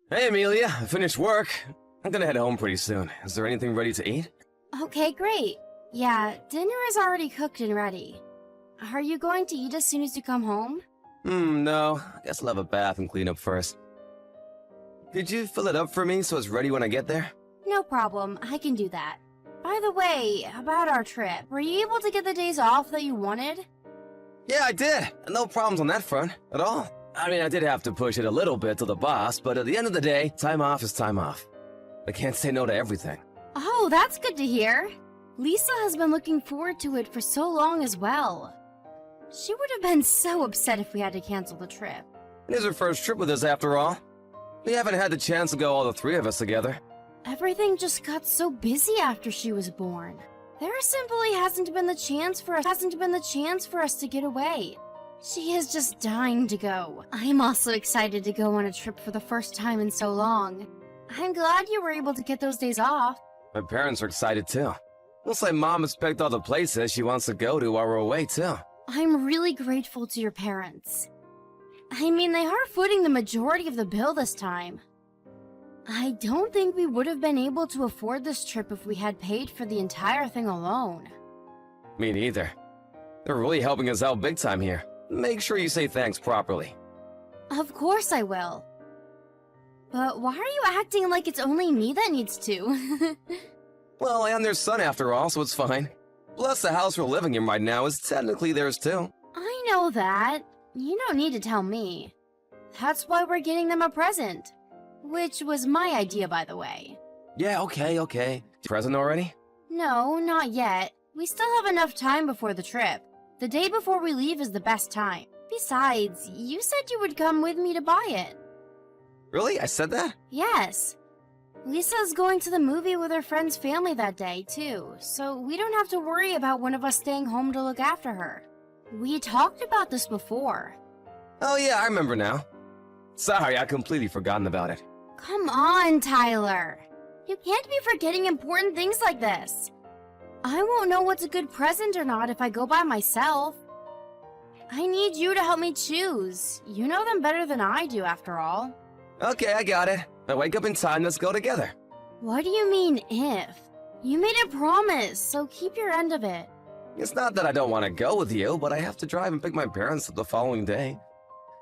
Hey, Amelia, I finished work. I'm gonna head home pretty soon. Is there anything ready to eat? Okay, great. Yeah, dinner is already cooked and ready. Are you going to eat as soon as you come home? No. I guess I'll have a bath and clean up first. Could you fill it up for me so it's ready when I get there? No problem, I can do that. By the way, about our trip, were you able to get the days off that you wanted? Yeah, I did. No problems on that front, at all. I mean, I did have to push it a little bit to the boss, but at the end of the day, time off is time off. I can't say no to everything. Oh, that's good to hear. Lisa has been looking forward to it for so long as well. She would have been so upset if we had to cancel the trip. It is her first trip with us after all. We haven't had the chance to go all the three of us together. Everything just got so busy after she was born. There simply hasn't been the chance for us to get away. She is just dying to go. I'm also excited to go on a trip for the first time in so long. I'm glad you were able to get those days off. My parents are excited too. Looks like Mom has picked all the places she wants to go to while we're away too. I'm really grateful to your parents. I mean, they are footing the majority of the bill this time. I don't think we would have been able to afford this trip if we had paid for the entire thing alone. Me neither. They're really helping us out big time here. Make sure you say thanks properly. Of course I will. But why are you acting like it's only me that needs to? Well, I am their son after all, so it's fine. Plus, the house we're living in right now is technically theirs too. I know that. You don't need to tell me. That's why we're getting them a present. Which was my idea, by the way. Yeah, okay. Present already? No, not yet. We still have enough time before the trip. The day before we leave is the best time. Besides, you said you would come with me to buy it. Really? I said that? Yes. Lisa's going to the movie with her friend's family that day, too, so we don't have to worry about one of us staying home to look after her. We talked about this before. Oh yeah, I remember now. Sorry, I completely forgotten about it. Come on, Tyler. You can't be forgetting important things like this. I won't know what's a good present or not if I go by myself. I need you to help me choose. You know them better than I do, after all. Okay, I got it. I wake up in time, let's go together. What do you mean, if? You made a promise, so keep your end of it. It's not that I don't want to go with you, but I have to drive and pick my parents up the following day.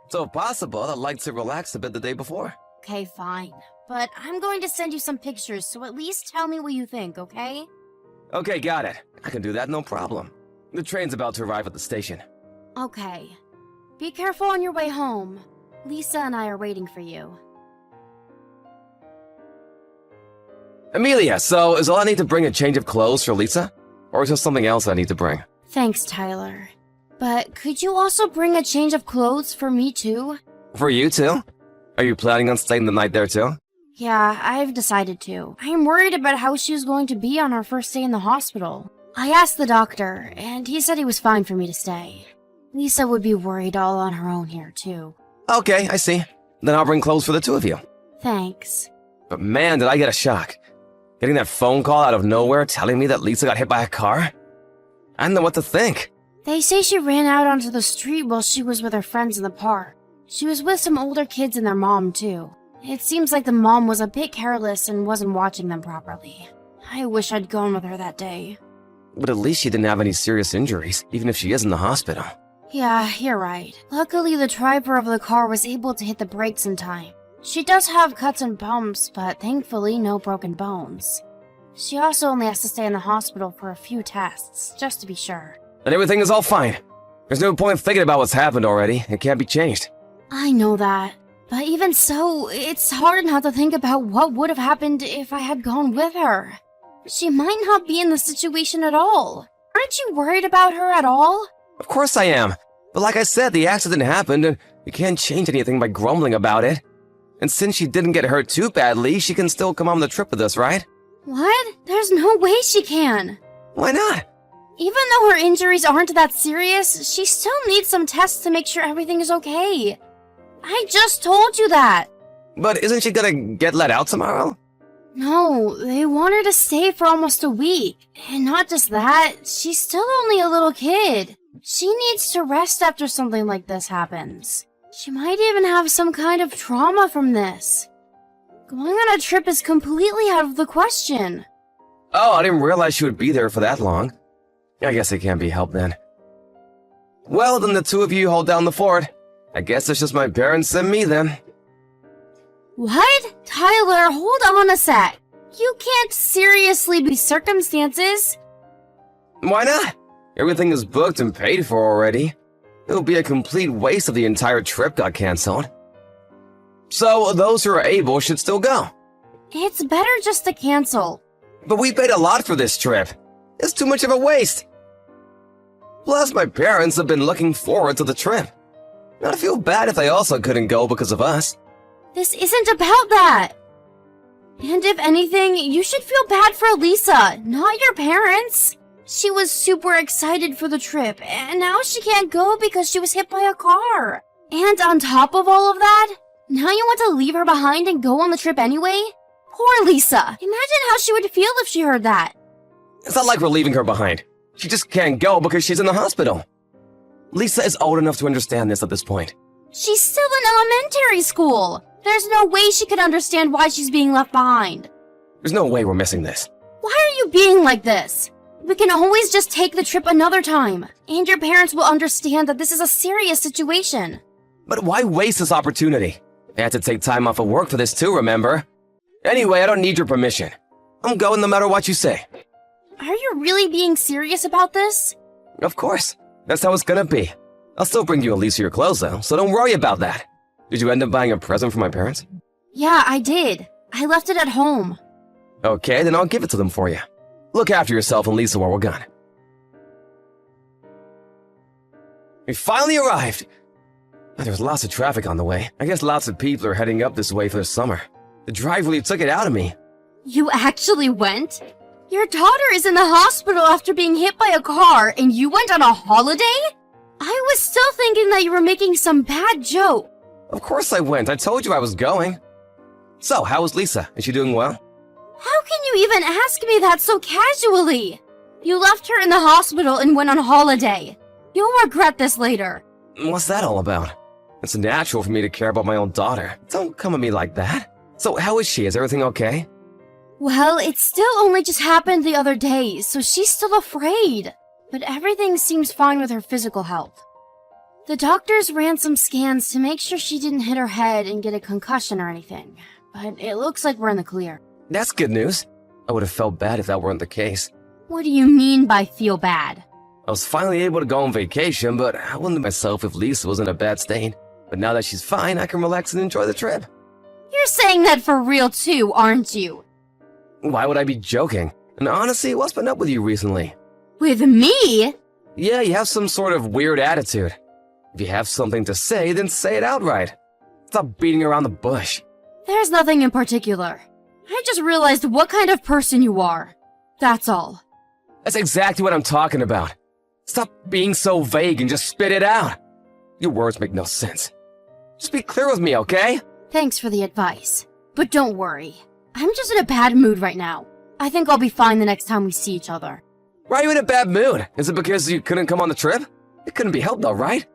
So if possible, I'd like to relax a bit the day before. Okay, fine. But I'm going to send you some pictures, so at least tell me what you think, okay? Okay, got it. I can do that, no problem. The train's about to arrive at the station. Okay. Be careful on your way home. Lisa and I are waiting for you. Amelia, so is all I need to bring a change of clothes for Lisa? Or is there something else I need to bring? Thanks, Tyler. But could you also bring a change of clothes for me too? For you too? Are you planning on staying the night there too? Yeah, I've decided to. I'm worried about how she was going to be on our first day in the hospital. I asked the doctor, and he said he was fine for me to stay. Lisa would be worried all on her own here too. Okay, I see. Then I'll bring clothes for the two of you. Thanks. But man, did I get a shock. Getting that phone call out of nowhere telling me that Lisa got hit by a car? I don't know what to think. They say she ran out onto the street while she was with her friends in the park. She was with some older kids and their mom too. It seems like the mom was a bit careless and wasn't watching them properly. I wish I'd gone with her that day. But at least she didn't have any serious injuries, even if she is in the hospital. Yeah, you're right. Luckily, the driver of the car was able to hit the brakes in time. She does have cuts and bumps, but thankfully no broken bones. She also only has to stay in the hospital for a few tests, just to be sure. And everything is all fine. There's no point thinking about what's happened already. It can't be changed. I know that. But even so, it's hard not to think about what would have happened if I had gone with her. She might not be in the situation at all. Aren't you worried about her at all? Of course I am. But like I said, the accident happened, and you can't change anything by grumbling about it. And since she didn't get hurt too badly, she can still come on the trip with us, right? What? There's no way she can. Why not? Even though her injuries aren't that serious, she still needs some tests to make sure everything is okay. I just told you that. But isn't she gonna get let out tomorrow? No, they want her to stay for almost a week. And not just that, she's still only a little kid. She needs to rest after something like this happens. She might even have some kind of trauma from this. Going on a trip is completely out of the question. Oh, I didn't realize she would be there for that long. I guess it can't be helped then. Well, then the two of you hold down the fort. I guess it's just my parents and me then. What? Tyler, hold on a sec. You can't seriously be circumstances. Why not? Everything is booked and paid for already. It would be a complete waste if the entire trip got canceled. So those who are able should still go. It's better just to cancel. But we paid a lot for this trip. It's too much of a waste. Plus, my parents have been looking forward to the trip. I'd feel bad if they also couldn't go because of us. This isn't about that. And if anything, you should feel bad for Lisa, not your parents. She was super excited for the trip, and now she can't go because she was hit by a car. And on top of all of that, now you want to leave her behind and go on the trip anyway? Poor Lisa. Imagine how she would feel if she heard that. It's not like we're leaving her behind. She just can't go because she's in the hospital. Lisa is old enough to understand this at this point. She's still in elementary school. There's no way she could understand why she's being left behind. There's no way we're missing this. Why are you being like this? We can always just take the trip another time, and your parents will understand that this is a serious situation. But why waste this opportunity? I had to take time off of work for this too, remember? Anyway, I don't need your permission. I'm going no matter what you say. Are you really being serious about this? Of course. That's how it's gonna be. I'll still bring you at least your clothes though, so don't worry about that. Did you end up buying a present for my parents? Yeah, I did. I left it at home. Okay, then I'll give it to them for you. Look after yourself and Lisa while we're gone. We finally arrived! There's lots of traffic on the way. I guess lots of people are heading up this way for the summer. The drive really took it out of me. You actually went? Your daughter is in the hospital after being hit by a car, and you went on a holiday? I was still thinking that you were making some bad joke. Of course I went. I told you I was going. So, how was Lisa? Is she doing well? How can you even ask me that so casually? You left her in the hospital and went on holiday. You'll regret this later. What's that all about? It's natural for me to care about my own daughter. Don't come at me like that. So, how is she? Is everything okay? Well, it still only just happened the other day, so she's still afraid. But everything seems fine with her physical health. The doctors ran some scans to make sure she didn't hit her head and get a concussion or anything. But it looks like we're in the clear. That's good news. I would have felt bad if that weren't the case. What do you mean by feel bad? I was finally able to go on vacation, but I wouldn't myself if Lisa was in a bad state. But now that she's fine, I can relax and enjoy the trip. You're saying that for real too, aren't you? Why would I be joking? And honestly, what's been up with you recently? With me? Yeah, you have some sort of weird attitude. If you have something to say, then say it outright. Stop beating around the bush. There's nothing in particular. I just realized what kind of person you are. That's all. That's exactly what I'm talking about. Stop being so vague and just spit it out. Your words make no sense. Just be clear with me, okay? Thanks for the advice. But don't worry. I'm just in a bad mood right now. I think I'll be fine the next time we see each other. Why are you in a bad mood? Is it because you couldn't come on the trip? It couldn't be helped though, right?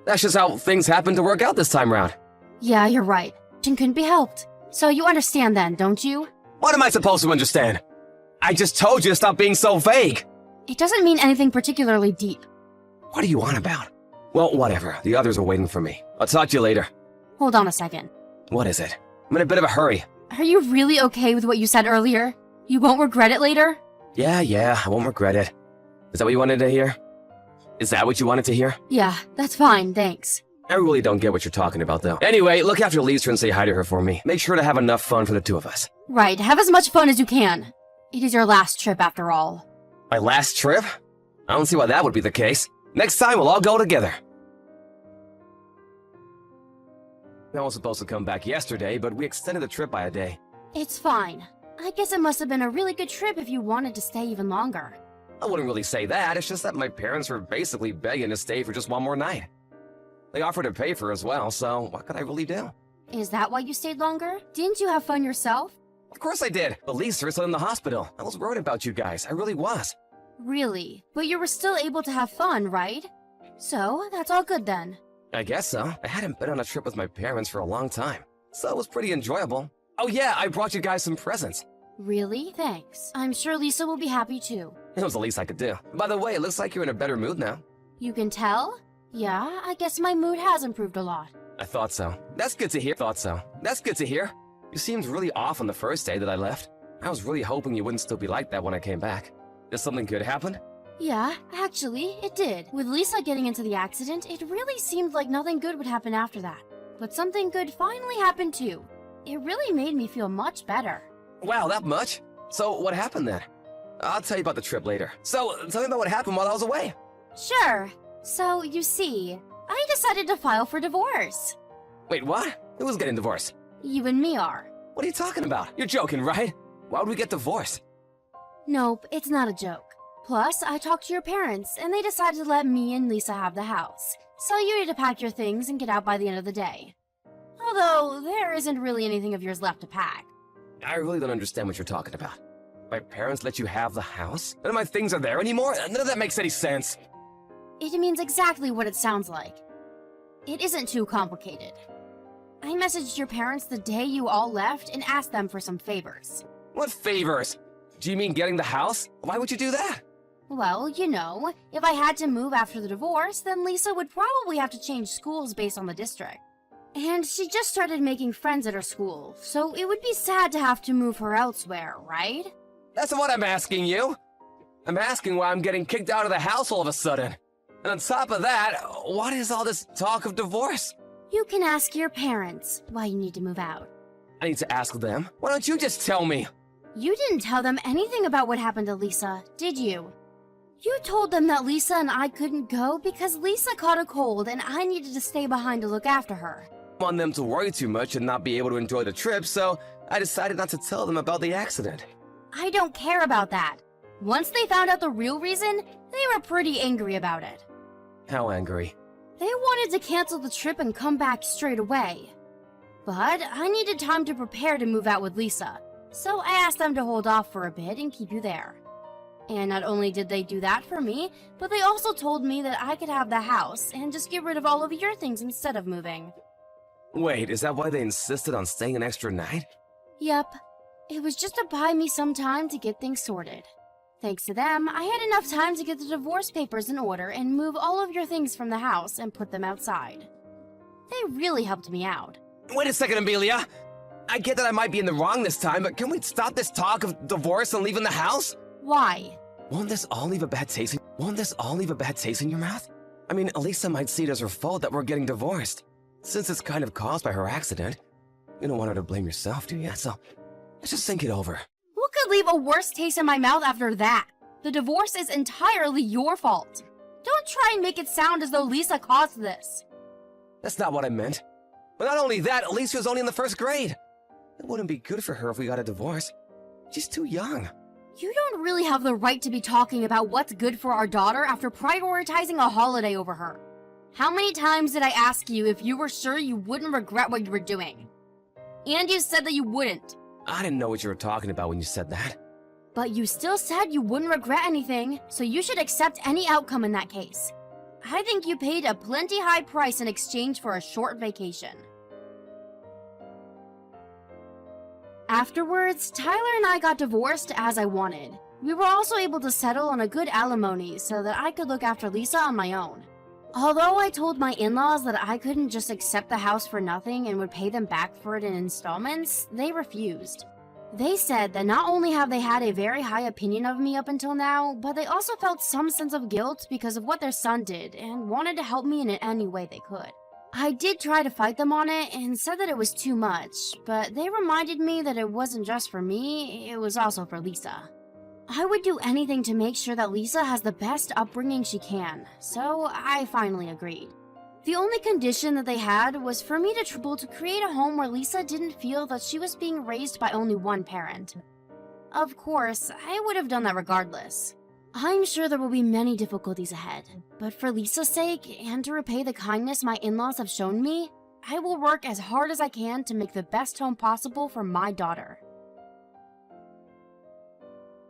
That's just how things happened to work out this time round. Yeah, you're right. It couldn't be helped. So you understand then, don't you? What am I supposed to understand? I just told you to stop being so vague. It doesn't mean anything particularly deep. What are you on about? Well, whatever. The others are waiting for me. I'll talk to you later. Hold on a second. What is it? I'm in a bit of a hurry. Are you really okay with what you said earlier? You won't regret it later? Yeah, I won't regret it. Is that what you wanted to hear? Is that what you wanted to hear? Yeah, that's fine, thanks. I really don't get what you're talking about, though. Anyway, look after Lisa and say hi to her for me. Make sure to have enough fun for the two of us. Right, have as much fun as you can. It is your last trip after all. My last trip? I don't see why that would be the case. Next time, we'll all go together. I was supposed to come back yesterday, but we extended the trip by a day. It's fine. I guess it must have been a really good trip if you wanted to stay even longer. I wouldn't really say that. It's just that my parents were basically begging to stay for just one more night. They offered to pay for it as well, so what could I really do? Is that why you stayed longer? Didn't you have fun yourself? Of course I did. But Lisa is still in the hospital. I was worried about you guys. I really was. Really? But you were still able to have fun, right? So, that's all good then. I guess so. I hadn't been on a trip with my parents for a long time, so it was pretty enjoyable. Oh yeah, I brought you guys some presents. Really? Thanks. I'm sure Lisa will be happy too. It was the least I could do. By the way, it looks like you're in a better mood now. You can tell? Yeah, I guess my mood has improved a lot. I thought so. That's good to hear. That's good to hear. You seemed really off on the first day that I left. I was really hoping you wouldn't still be like that when I came back. Did something good happen? Yeah, actually, it did. With Lisa getting into the accident, it really seemed like nothing good would happen after that. But something good finally happened too. It really made me feel much better. Wow, that much? So what happened then? I'll tell you about the trip later. So, tell me about what happened while I was away. Sure. So, you see, I decided to file for divorce. Wait, what? Who's getting divorced? You and me are. What are you talking about? You're joking, right? Why would we get divorced? Nope, it's not a joke. Plus, I talked to your parents, and they decided to let me and Lisa have the house. So you need to pack your things and get out by the end of the day. Although, there isn't really anything of yours left to pack. I really don't understand what you're talking about. My parents let you have the house? None of my things are there anymore? None of that makes any sense. It means exactly what it sounds like. It isn't too complicated. I messaged your parents the day you all left and asked them for some favors. What favors? Do you mean getting the house? Why would you do that? Well, you know, if I had to move after the divorce, then Lisa would probably have to change schools based on the district. And she just started making friends at her school, so it would be sad to have to move her elsewhere, right? That's what I'm asking you. I'm asking why I'm getting kicked out of the house all of a sudden. And on top of that, what is all this talk of divorce? You can ask your parents why you need to move out. I need to ask them. Why don't you just tell me? You didn't tell them anything about what happened to Lisa, did you? You told them that Lisa and I couldn't go because Lisa caught a cold and I needed to stay behind to look after her. I didn't want them to worry too much and not be able to enjoy the trip, so I decided not to tell them about the accident. I don't care about that. Once they found out the real reason, they were pretty angry about it. How angry? They wanted to cancel the trip and come back straight away. But I needed time to prepare to move out with Lisa, so I asked them to hold off for a bit and keep you there. And not only did they do that for me, but they also told me that I could have the house and just get rid of all of your things instead of moving. Wait, is that why they insisted on staying an extra night? Yep. It was just to buy me some time to get things sorted. Thanks to them, I had enough time to get the divorce papers in order and move all of your things from the house and put them outside. They really helped me out. Wait a second, Amelia. I get that I might be in the wrong this time, but can we stop this talk of divorce and leaving the house? Why? Won't this all leave a bad taste in your mouth? I mean, Elisa might see it as her fault that we're getting divorced. Since it's kind of caused by her accident, you don't want her to blame yourself, do you? So, let's just think it over. Who could leave a worse taste in my mouth after that? The divorce is entirely your fault. Don't try and make it sound as though Lisa caused this. That's not what I meant. But not only that, Elisa was only in the first grade. It wouldn't be good for her if we got a divorce. She's too young. You don't really have the right to be talking about what's good for our daughter after prioritizing a holiday over her. How many times did I ask you if you were sure you wouldn't regret what you were doing? And you said that you wouldn't. I didn't know what you were talking about when you said that. But you still said you wouldn't regret anything, so you should accept any outcome in that case. I think you paid a plenty high price in exchange for a short vacation. Afterwards, Tyler and I got divorced as I wanted. We were also able to settle on a good alimony so that I could look after Lisa on my own. Although I told my in-laws that I couldn't just accept the house for nothing and would pay them back for it in installments, they refused. They said that not only have they had a very high opinion of me up until now, but they also felt some sense of guilt because of what their son did and wanted to help me in any way they could. I did try to fight them on it and said that it was too much, but they reminded me that it wasn't just for me, it was also for Lisa. I would do anything to make sure that Lisa has the best upbringing she can, so I finally agreed. The only condition that they had was for me to create a home where Lisa didn't feel that she was being raised by only one parent. Of course, I would have done that regardless. I'm sure there will be many difficulties ahead, but for Lisa's sake and to repay the kindness my in-laws have shown me, I will work as hard as I can to make the best home possible for my daughter.